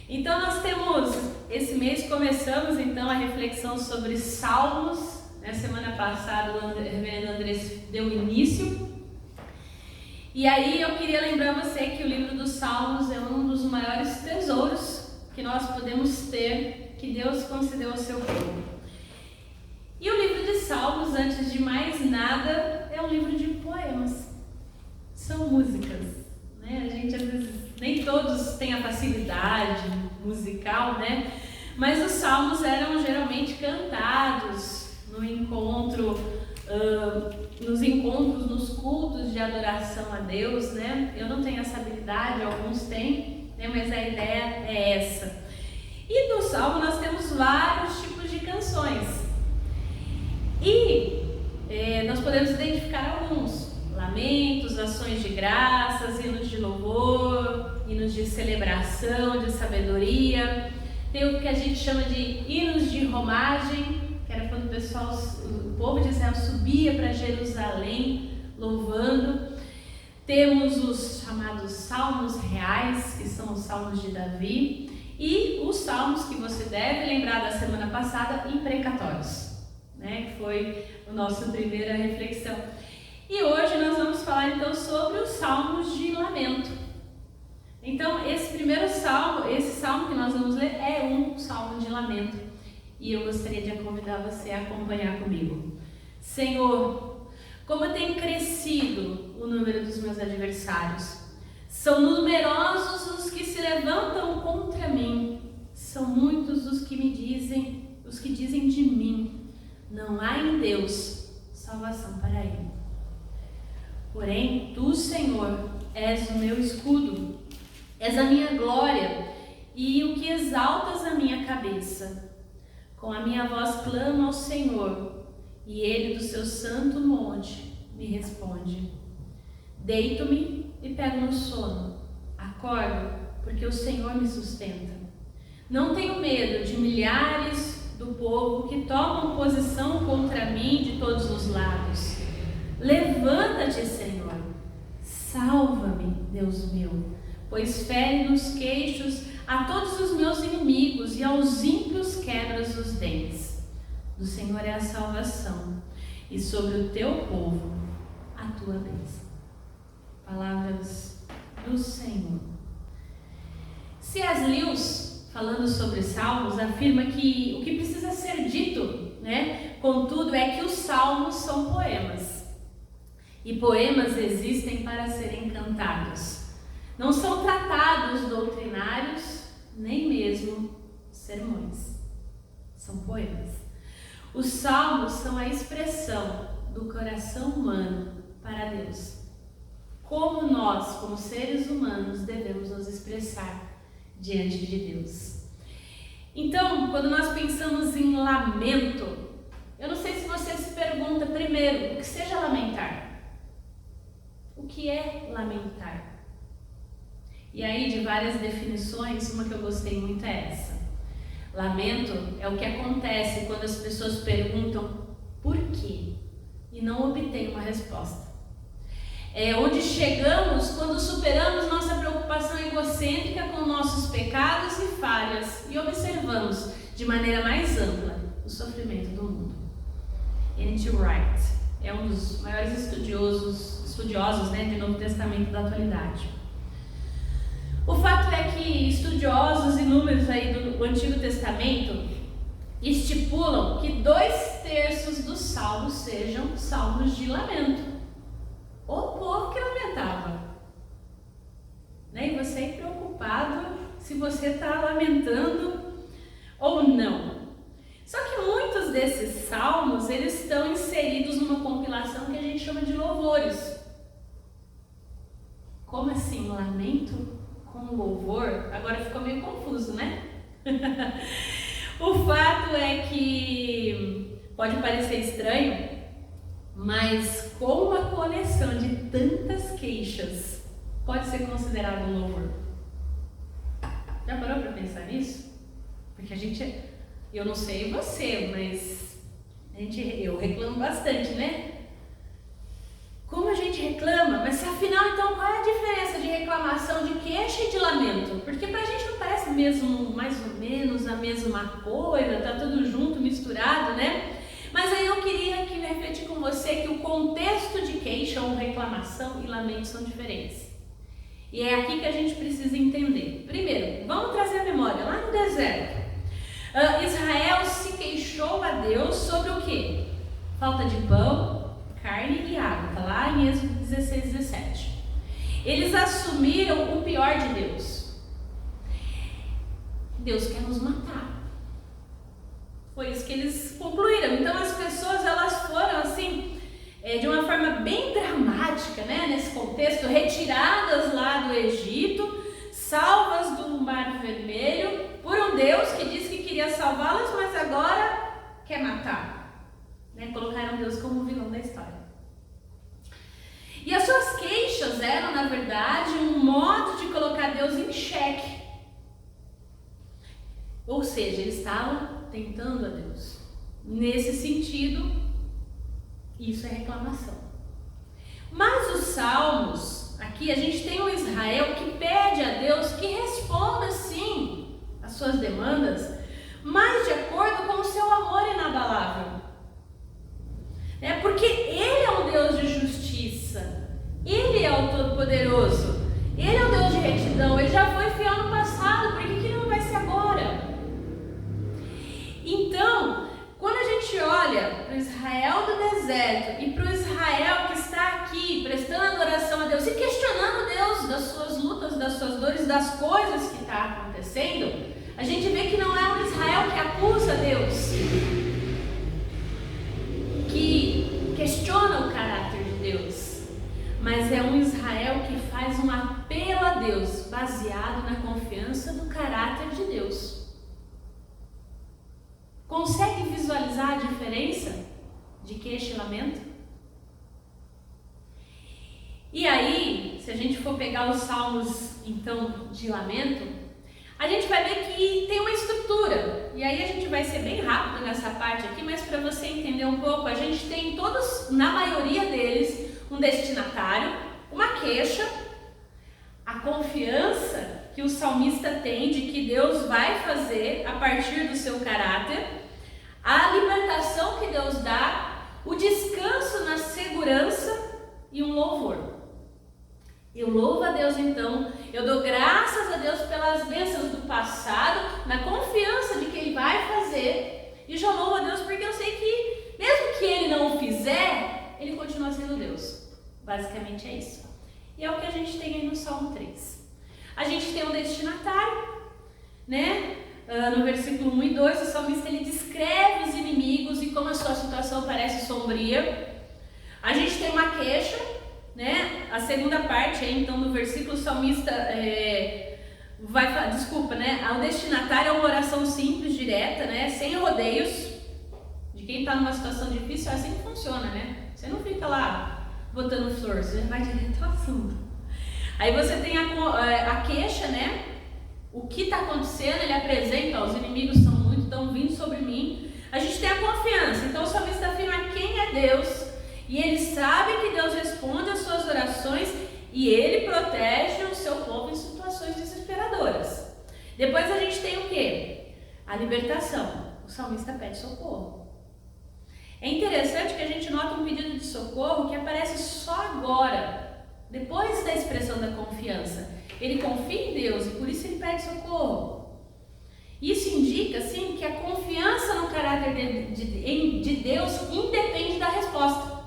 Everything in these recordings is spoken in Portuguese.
Então nós temos, esse mês começamos então a reflexão sobre Salmos. Na semana passada o reverendo Andrés deu início. E aí eu queria lembrar você que o livro dos Salmos é um dos maiores tesouros que nós podemos ter, que Deus concedeu ao seu povo. E o livro de Salmos, antes de mais nada, é um livro de poemas. São músicas, né? A gente às vezes, nem todos têm a facilidade musical, né? Mas os salmos eram geralmente cantados no encontro, nos encontros, nos cultos de adoração a Deus, né? Eu não tenho essa habilidade, alguns têm, né? Mas a ideia é essa. E no salmo nós temos vários tipos de canções. E nós podemos identificar alguns: lamentos, ações de graças, hinos de louvor, hinos de celebração, de sabedoria. Tem o que a gente chama de hinos de romagem, que era quando o povo de Israel subia para Jerusalém louvando. Temos os chamados salmos reais, que são os salmos de Davi, e os salmos que você deve lembrar da semana passada, imprecatórios, né? Que foi a nossa primeira reflexão. E hoje nós vamos falar então sobre os salmos de lamento. Então esse primeiro salmo, esse salmo que nós vamos ler é um salmo de lamento. E eu gostaria de convidar você a acompanhar comigo. Senhor, como tem crescido o número dos meus adversários. São numerosos os que se levantam contra mim. São muitos os que dizem de mim: não há em Deus salvação para ele. Porém, tu, Senhor, és o meu escudo, és a minha glória e o que exaltas a minha cabeça. Com a minha voz clamo ao Senhor, e ele do seu santo monte me responde. Deito-me e pego no sono, acordo porque o Senhor me sustenta. Não tenho medo de milhares do povo que tomam posição contra mim de todos os lados. Levanta-te, Senhor, salva-me, Deus meu, pois fere nos queixos a todos os meus inimigos e aos ímpios quebras os dentes. Do Senhor é a salvação, e sobre o teu povo a tua bênção. Palavras do Senhor. C.S. Lewis, falando sobre salmos, afirma que o que precisa ser dito, né, contudo, é que os salmos são poemas. E poemas existem para serem cantados. Não são tratados doutrinários, nem mesmo sermões. São poemas. Os salmos são a expressão do coração humano para Deus. Como nós, como seres humanos, devemos nos expressar diante de Deus. Então, quando nós pensamos em lamento, eu não sei se você se pergunta primeiro, o que seja lamentar? O que é lamentar? E aí, de várias definições, uma que eu gostei muito é essa. Lamento é o que acontece quando as pessoas perguntam por quê e não obtêm uma resposta. É onde chegamos quando superamos nossa preocupação egocêntrica com nossos pecados e falhas e observamos de maneira mais ampla o sofrimento do mundo. N.T. Wright é um dos maiores estudiosos, né, de Novo Testamento da atualidade. O fato é que estudiosos inúmeros aí do Antigo Testamento estipulam que 2/3 dos salmos sejam salmos de lamento. O povo que lamentava, né? E você é preocupado se você está lamentando ou não. Só que muitos desses salmos, eles estão inseridos numa compilação que a gente chama de louvores. Como assim, lamento com louvor? Agora ficou meio confuso, né? O fato é que pode parecer estranho, mas com uma coleção de tantas queixas, pode ser considerado um louvor. Já parou para pensar nisso? Porque eu não sei você, mas eu reclamo bastante, né? Como a gente reclama, mas afinal então qual é a diferença de reclamação, de queixa e de lamento? Porque pra gente não parece mais ou menos a mesma coisa, tá tudo junto, misturado, né? Mas aí eu queria aqui refletir com você que o contexto de queixa ou reclamação e lamento são diferentes. E é aqui que a gente precisa entender. Primeiro, vamos trazer a memória, lá no deserto. Israel se queixou a Deus sobre o quê? Falta de pão, carne e água, tá lá em Êxodo 16, 17. Eles assumiram o pior de Deus. Deus quer nos matar. Foi isso que eles concluíram. Então as pessoas, elas foram assim, de uma forma bem dramática, né, nesse contexto, retiradas lá do Egito, salvas do Mar Vermelho, por um Deus que disse que queria salvá-las, mas agora quer matar. Né? Colocaram Deus como vilão da história. E as suas queixas eram, na verdade, um modo de colocar Deus em xeque. Ou seja, eles estavam tentando a Deus. Nesse sentido, isso é reclamação. Mas os salmos, aqui a gente tem um Israel que pede a Deus que responda sim às suas demandas, mas de acordo com o seu amor inabalável. Porque Ele é um Deus de justiça, Ele é o Todo-Poderoso, Ele é o Deus de retidão, Ele já foi fiel no passado, por que Ele não vai ser agora? Então, quando a gente olha para o Israel do deserto e para o Israel que está aqui prestando adoração a Deus e questionando Deus das suas lutas, das suas dores, das coisas que estão acontecendo, a gente vê que não é um Israel que acusa Deus, que questiona o caráter de Deus, mas é um Israel que faz um apelo a Deus baseado na confiança do caráter de Deus. Consegue visualizar a diferença de queixa e lamento? E aí, se a gente for pegar os salmos, então, de lamento, a gente vai ver que tem uma estrutura. E aí a gente vai ser bem rápido nessa parte aqui, mas para você entender um pouco, a gente tem todos, na maioria deles, um destinatário, uma queixa, a confiança que o salmista tem de que Deus vai fazer a partir do seu caráter, a libertação que Deus dá, o descanso na segurança e um louvor. Eu louvo a Deus então, eu dou graças a Deus pelas bênçãos do passado, na confiança de que Ele vai fazer, e já louvo a Deus porque eu sei que, mesmo que Ele não o fizer, Ele continua sendo Deus. Basicamente é isso. E é o que a gente tem aí no Salmo 3. A gente tem um destinatário, né? No versículo 1 e 2, o salmista ele descreve os inimigos e como a sua situação parece sombria. A gente tem uma queixa, né? A segunda parte, então, do versículo, o salmista o destinatário é uma oração simples, direta, né? Sem rodeios. De quem está numa situação difícil, é assim que funciona, né? Você não fica lá botando flor, você vai direto ao assunto. Aí você tem a queixa, né? O que está acontecendo, ele apresenta, os inimigos são muito, estão vindo sobre mim. A gente tem a confiança, então o salmista afirma quem é Deus, e ele sabe que Deus responde às suas orações, e ele protege o seu povo em situações desesperadoras. Depois a gente tem o quê? A libertação. O salmista pede socorro. É interessante que a gente nota um pedido de socorro que aparece só agora, depois da expressão da confiança. Ele confia em Deus e por isso ele pede socorro. Isso indica, sim, que a confiança no caráter de Deus independe da resposta.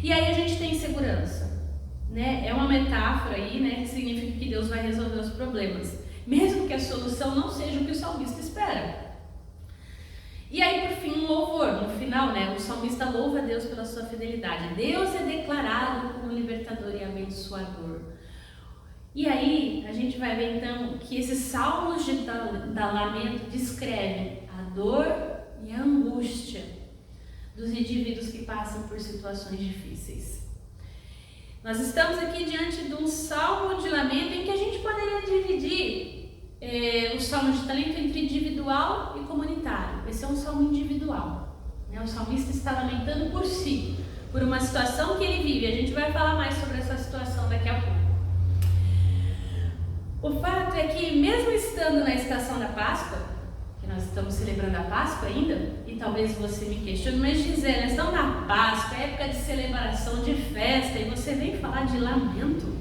E aí a gente tem segurança, né? É uma metáfora aí, né, que significa que Deus vai resolver os problemas, mesmo que a solução não seja o que o salmista espera. E aí, por fim, um louvor. No final, né, o salmista louva a Deus pela sua fidelidade. Deus é declarado como libertador e abençoador. E aí, a gente vai ver então que esses salmos da lamento descrevem a dor e a angústia dos indivíduos que passam por situações difíceis. Nós estamos aqui diante de um salmo de lamento em que a gente poderia dividir o salmo de talento entre individual e comunitário. Esse é um salmo individual, né? O salmista está lamentando por si, por uma situação que ele vive. A gente vai falar mais sobre essa situação daqui a pouco. O fato é que, mesmo estando na estação da Páscoa, que nós estamos celebrando a Páscoa ainda, e talvez você me questione, mas dizer, nós estamos na Páscoa, época de celebração, de festa, e você vem falar de lamento?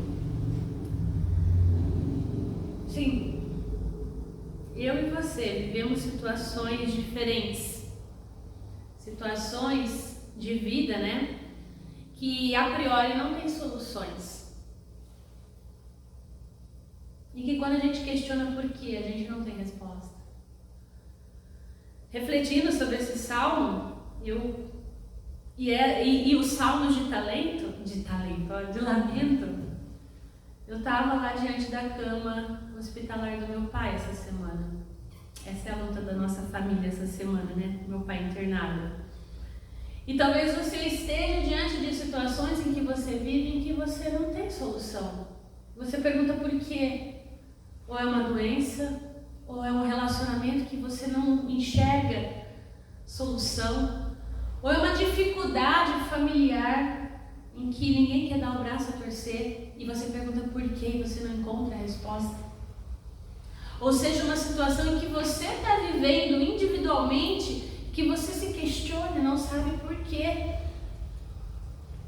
Sim, eu e você vivemos situações diferentes, situações de vida, né? Que a priori não tem soluções. E que quando a gente questiona por quê, a gente não tem resposta. Refletindo sobre esse salmo, e os salmos de lamento, eu estava lá diante da cama hospitalar do meu pai essa semana. Essa é a luta da nossa família essa semana, né? Meu pai internado. E talvez você esteja diante de situações em que você vive em que você não tem solução. Você pergunta por quê? Ou é uma doença, ou é um relacionamento que você não enxerga solução, ou é uma dificuldade familiar em que ninguém quer dar o braço a torcer e você pergunta por quê e você não encontra a resposta. Ou seja, uma situação em que você está vivendo individualmente, que você se questiona e não sabe por quê.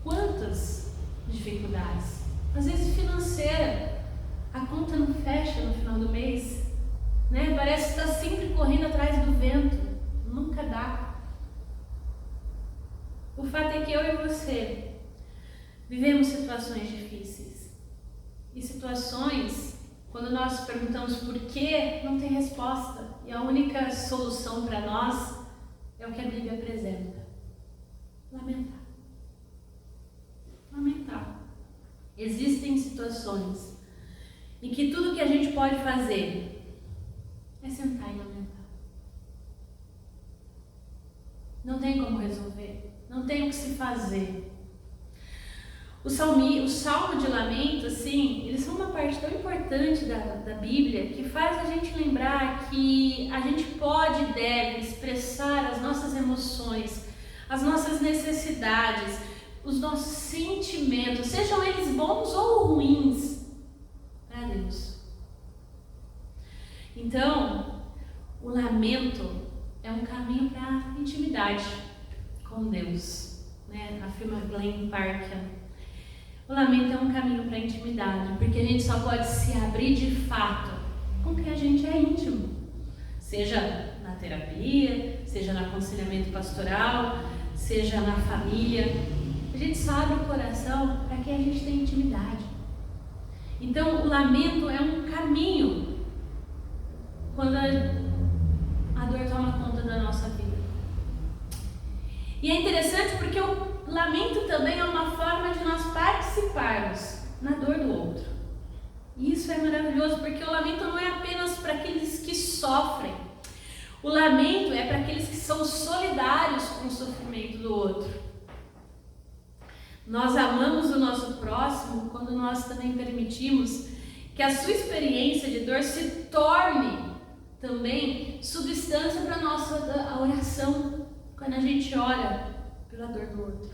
Quantas dificuldades? Às vezes financeira. A conta não fecha no final do mês, né? Parece que está sempre correndo atrás do vento, nunca dá. O fato é que eu e você vivemos situações difíceis. E situações, quando nós perguntamos por quê, não tem resposta. E a única solução para nós é o que a Bíblia apresenta: lamentar. Lamentar. Existem situações em que tudo que a gente pode fazer é sentar e lamentar. Não tem como resolver, não tem o que se fazer. O salmo de lamento, assim, eles são uma parte tão importante da Bíblia que faz a gente lembrar que a gente pode e deve expressar as nossas emoções, as nossas necessidades, os nossos sentimentos, sejam eles bons ou ruins, para Deus. Então, o lamento é um caminho para a intimidade com Deus, né? Afirma Glenn Parker. O lamento é um caminho para a intimidade, porque a gente só pode se abrir de fato com quem a gente é íntimo, seja na terapia, seja no aconselhamento pastoral, seja na família. A gente só abre o coração para quem a gente tem intimidade. Então, o lamento é um caminho quando a dor toma conta da nossa vida. E é interessante porque o lamento também é uma forma de nós participarmos na dor do outro. E isso é maravilhoso, porque o lamento não é apenas para aqueles que sofrem. O lamento é para aqueles que são solidários com o sofrimento do outro. Nós amamos o nosso próximo quando nós também permitimos que a sua experiência de dor se torne também substância para a nossa oração. Quando a gente ora pela dor do outro,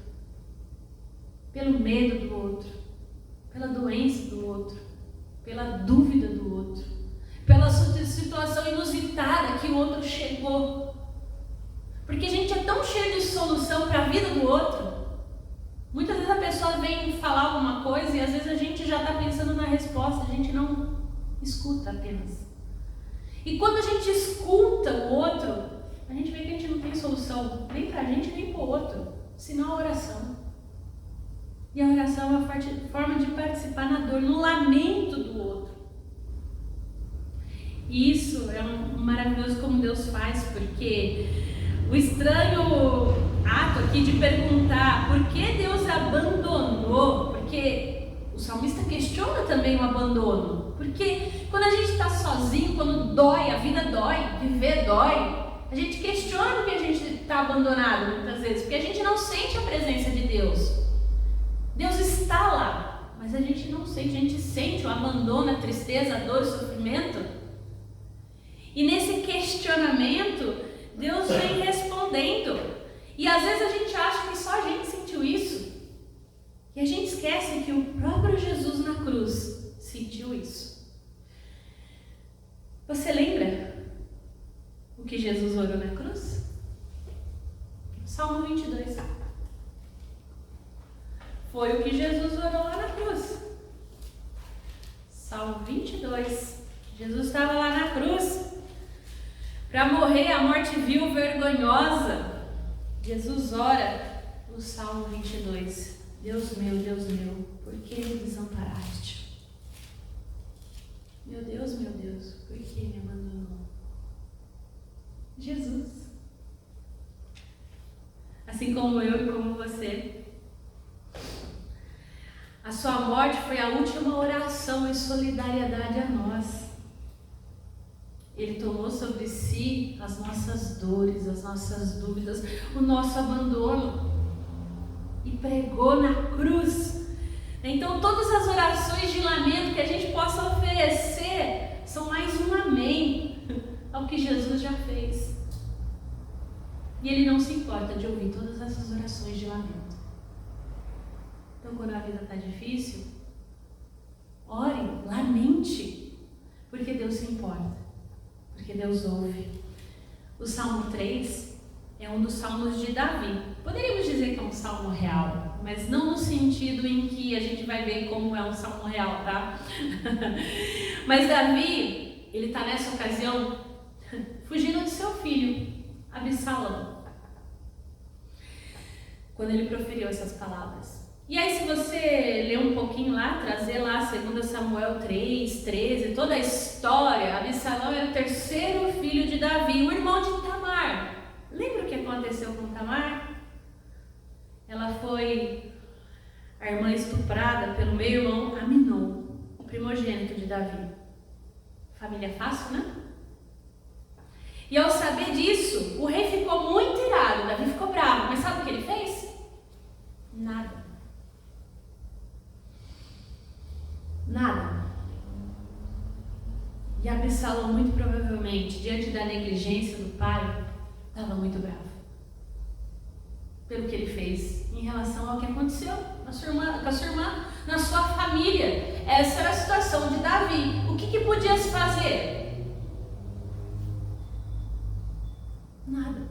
pelo medo do outro, pela doença do outro, pela dúvida do outro, pela situação inusitada que o outro chegou. Porque a gente é tão cheio de solução para a vida do outro. Muitas vezes a pessoa vem falar alguma coisa e às vezes a gente já está pensando na resposta, a gente não escuta apenas. E quando a gente escuta o outro, a gente vê que a gente não tem solução, nem para a gente nem para o outro, senão a oração. E a oração é uma forma de participar na dor, no lamento do outro. E isso é maravilhoso como Deus faz, porque o estranho ato aqui de perguntar por que Deus abandonou, porque o salmista questiona também o abandono, porque quando a gente está sozinho, quando dói, a vida dói, viver dói, a gente questiona que a gente está abandonado muitas vezes, porque a gente não sente a presença de Deus. Deus está lá, mas a gente não sente, a gente sente o abandono, a tristeza, a dor, o sofrimento. E nesse questionamento, Deus vem respondendo. E às vezes a gente acha que só a gente sentiu isso. E a gente esquece que o próprio Jesus na cruz sentiu isso. Você lembra o que Jesus orou na cruz? Salmo 22. Foi o que Jesus orou lá na cruz. Salmo 22. Jesus estava lá na cruz para morrer a morte vil, vergonhosa. Jesus ora no Salmo 22. Deus meu, por que me desamparaste? Meu Deus, por que me abandonou? Jesus. Assim como eu e como você. A sua morte foi a última oração em solidariedade a nós. Ele tomou sobre si as nossas dores, as nossas dúvidas, o nosso abandono e pregou na cruz. Então todas as orações de lamento que a gente possa oferecer são mais um amém ao que Jesus já fez. E Ele não se importa de ouvir todas essas orações de lamento. Então quando a vida está difícil, ore, lamente, porque Deus se importa, porque Deus ouve. O Salmo 3 é um dos salmos de Davi. Poderíamos dizer que é um salmo real, mas não no sentido em que a gente vai ver como é um salmo real, tá? Mas Davi, ele está nessa ocasião fugindo de seu filho, Absalão, quando ele proferiu essas palavras. E aí, se você ler um pouquinho lá, trazer lá 2 Samuel 3, 13, toda a história, Absalão era o terceiro filho de Davi, o irmão de Tamar. Lembra o que aconteceu com Tamar? Ela foi a irmã estuprada pelo meio-irmão Aminon, o primogênito de Davi. Família fácil, né? E ao saber disso, o rei ficou muito irado, Davi ficou bravo. Mas sabe o que ele fez? Nada. E Absalão, muito provavelmente, diante da negligência do pai, estava muito bravo pelo que ele fez em relação ao que aconteceu com a sua irmã, na sua família. Essa era a situação de Davi. O que podia se fazer? Nada.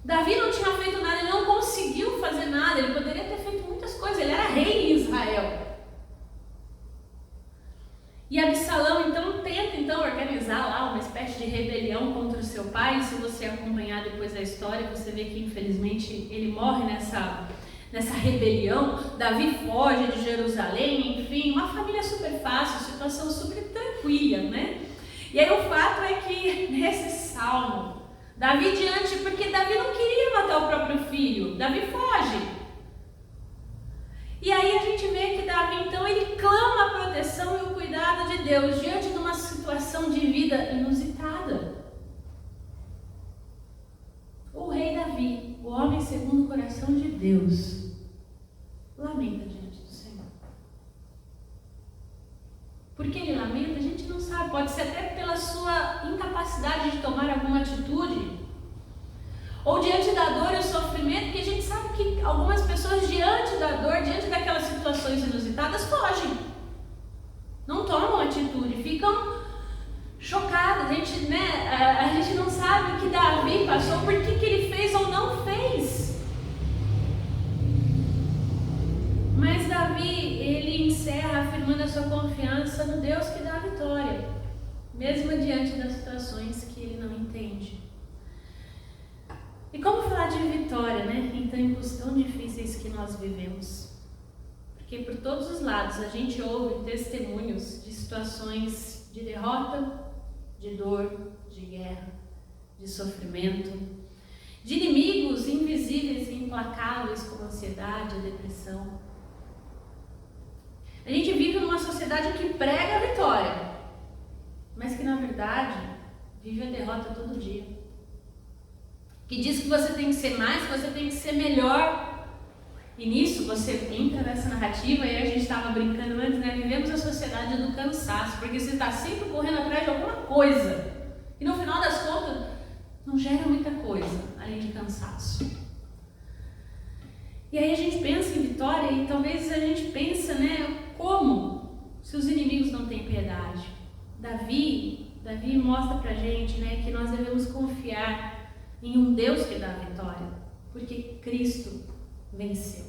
Davi não tinha feito nada, ele não conseguiu fazer nada, ele poderia ter feito muitas coisas, ele era rei em Israel. E Absalão então tenta organizar lá uma espécie de rebelião contra o seu pai. Se você acompanhar depois a história, você vê que infelizmente ele morre nessa rebelião. Davi foge de Jerusalém, enfim, uma família super fácil, situação super tranquila, né? E aí o fato é que nesse salmo, Davi porque Davi não queria matar o próprio filho, Davi foge. E aí a gente vê que Davi, então, ele clama a proteção e o cuidado de Deus diante de uma situação de vida inusitada. O rei Davi, o homem segundo o coração de Deus, lamenta diante do Senhor. Por que ele lamenta? A gente não sabe, pode ser até pela sua incapacidade de tomar alguma atitude, ou diante da dor e o sofrimento, porque a gente sabe que algumas pessoas diante da dor, diante daquelas situações inusitadas, fogem. Não tomam atitude, ficam chocadas. A gente não sabe o que Davi passou, por que ele fez ou não fez. Mas Davi, ele encerra afirmando a sua confiança no Deus que dá a vitória, mesmo diante das situações que ele não entende. E como falar de vitória, né, em tempos tão difíceis que nós vivemos? Porque por todos os lados a gente ouve testemunhos de situações de derrota, de dor, de guerra, de sofrimento, de inimigos invisíveis e implacáveis como a ansiedade, a depressão. A gente vive numa sociedade que prega a vitória, mas que na verdade vive a derrota todo dia. Que diz que você tem que ser mais, que você tem que ser melhor. E nisso você entra nessa narrativa, e a gente estava brincando antes, né? Vivemos a sociedade do cansaço, porque você está sempre correndo atrás de alguma coisa. E no final das contas, não gera muita coisa, além de cansaço. E aí a gente pensa em vitória, e talvez a gente pense, né? Como? Se os inimigos não têm piedade. Davi mostra pra gente, né, que nós devemos confiar em um Deus que dá a vitória, porque Cristo venceu.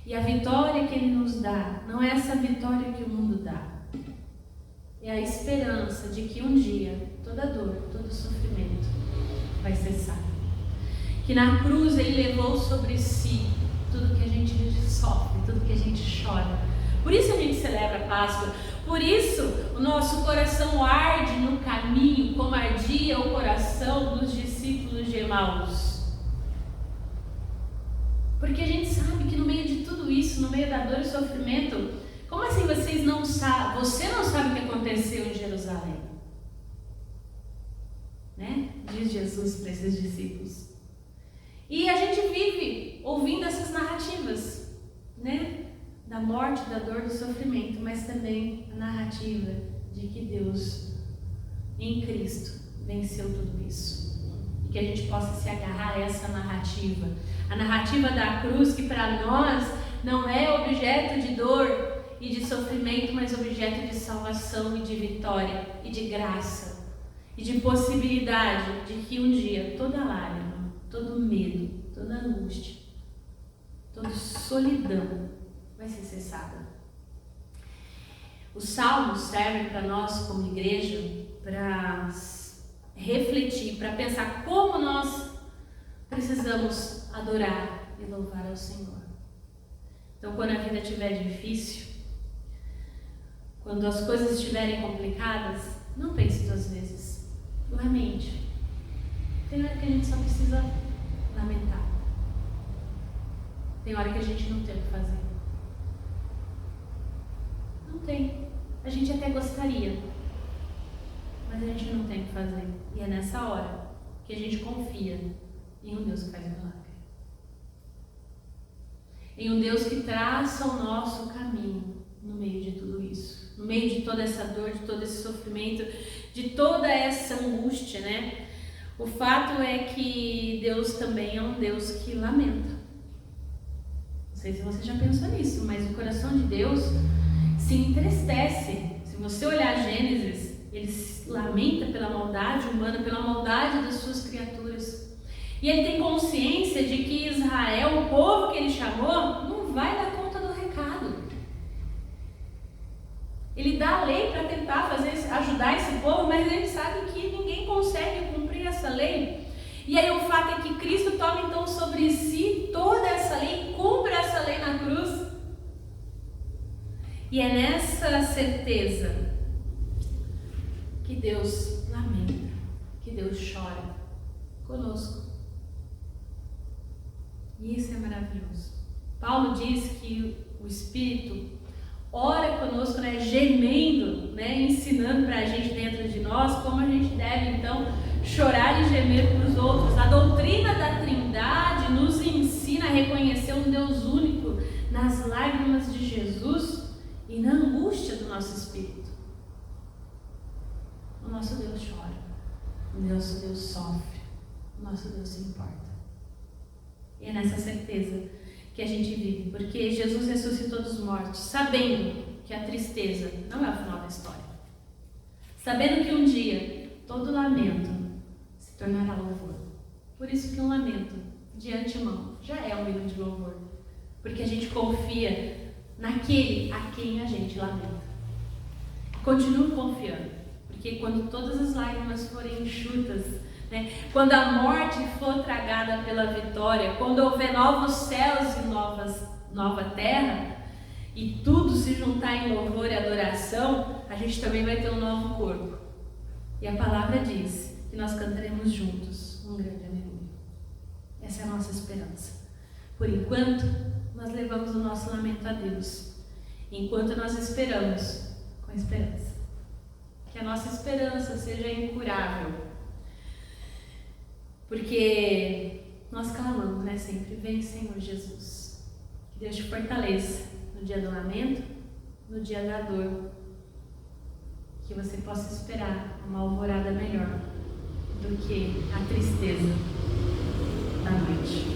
E a vitória que Ele nos dá não é essa vitória que o mundo dá. É a esperança de que um dia toda dor, todo sofrimento vai cessar. Que na cruz Ele levou sobre si tudo que a gente sofre, tudo que a gente chora. Por isso a gente celebra a Páscoa. Por isso o nosso coração arde no caminho, como ardia o coração dos discípulos de Emaús. Porque a gente sabe que no meio de tudo isso, no meio da dor e sofrimento, como assim você não sabe o que aconteceu em Jerusalém? Né? Diz Jesus para esses discípulos. E a gente vive ouvindo essas narrativas, né? Da morte, da dor, do sofrimento, mas também a narrativa de que Deus, em Cristo, venceu tudo isso. E que a gente possa se agarrar a essa narrativa. A narrativa da cruz, que para nós não é objeto de dor e de sofrimento, mas objeto de salvação e de vitória e de graça e de possibilidade de que um dia toda lágrima, todo medo, toda angústia, toda solidão vai ser cessada. Os salmos servem para nós como igreja para refletir, para pensar como nós precisamos adorar e louvar ao Senhor. Então, quando a vida estiver difícil, quando as coisas estiverem complicadas, não pense duas vezes. Lamente. Tem hora que a gente só precisa lamentar. Tem hora que a gente não tem o que fazer. Não tem. A gente até gostaria, mas a gente não tem o que fazer. E é nessa hora que a gente confia em um Deus que faz milagre. Em um Deus que traça o nosso caminho no meio de tudo isso. No meio de toda essa dor, de todo esse sofrimento, de toda essa angústia, né? O fato é que Deus também é um Deus que lamenta. Não sei se você já pensou nisso, mas o coração de Deus se entristece. Se você olhar Gênesis, ele se lamenta pela maldade humana, pela maldade das suas criaturas. E ele tem consciência de que Israel, o povo que ele chamou, não vai dar conta do recado. Ele dá a lei para tentar ajudar esse povo, mas ele sabe que ninguém consegue cumprir essa lei. E aí o fato é que Cristo toma então sobre si toda essa lei, cumpre essa lei na cruz. E é nessa certeza que Deus lamenta, que Deus chora conosco. E isso é maravilhoso. Paulo diz que o Espírito ora conosco, né, gemendo, né, ensinando para a gente dentro de nós como a gente deve então chorar e gemer para os outros. A doutrina da Trindade nos ensina a reconhecer um Deus único nas lágrimas de Jesus e na angústia do nosso espírito. O nosso Deus chora, o nosso Deus sofre, o nosso Deus se importa. E é nessa certeza que a gente vive, porque Jesus ressuscitou dos mortos, sabendo que a tristeza não é o final da história, sabendo que um dia todo lamento se tornará louvor. Por isso que um lamento de antemão já é um hino de louvor, porque a gente confia naquele a quem a gente lamenta. Continue confiando, porque quando todas as lágrimas forem enxutas, né, quando a morte for tragada pela vitória, quando houver novos céus e nova terra, e tudo se juntar em louvor e adoração, a gente também vai ter um novo corpo. E a palavra diz que nós cantaremos juntos um grande aleluia. Essa é a nossa esperança. Por enquanto, nós levamos o nosso lamento a Deus, enquanto nós esperamos com esperança. Que a nossa esperança seja incurável, porque nós clamamos, né, sempre: vem, Senhor Jesus. Que Deus te fortaleça no dia do lamento, no dia da dor, que você possa esperar uma alvorada melhor do que a tristeza da noite.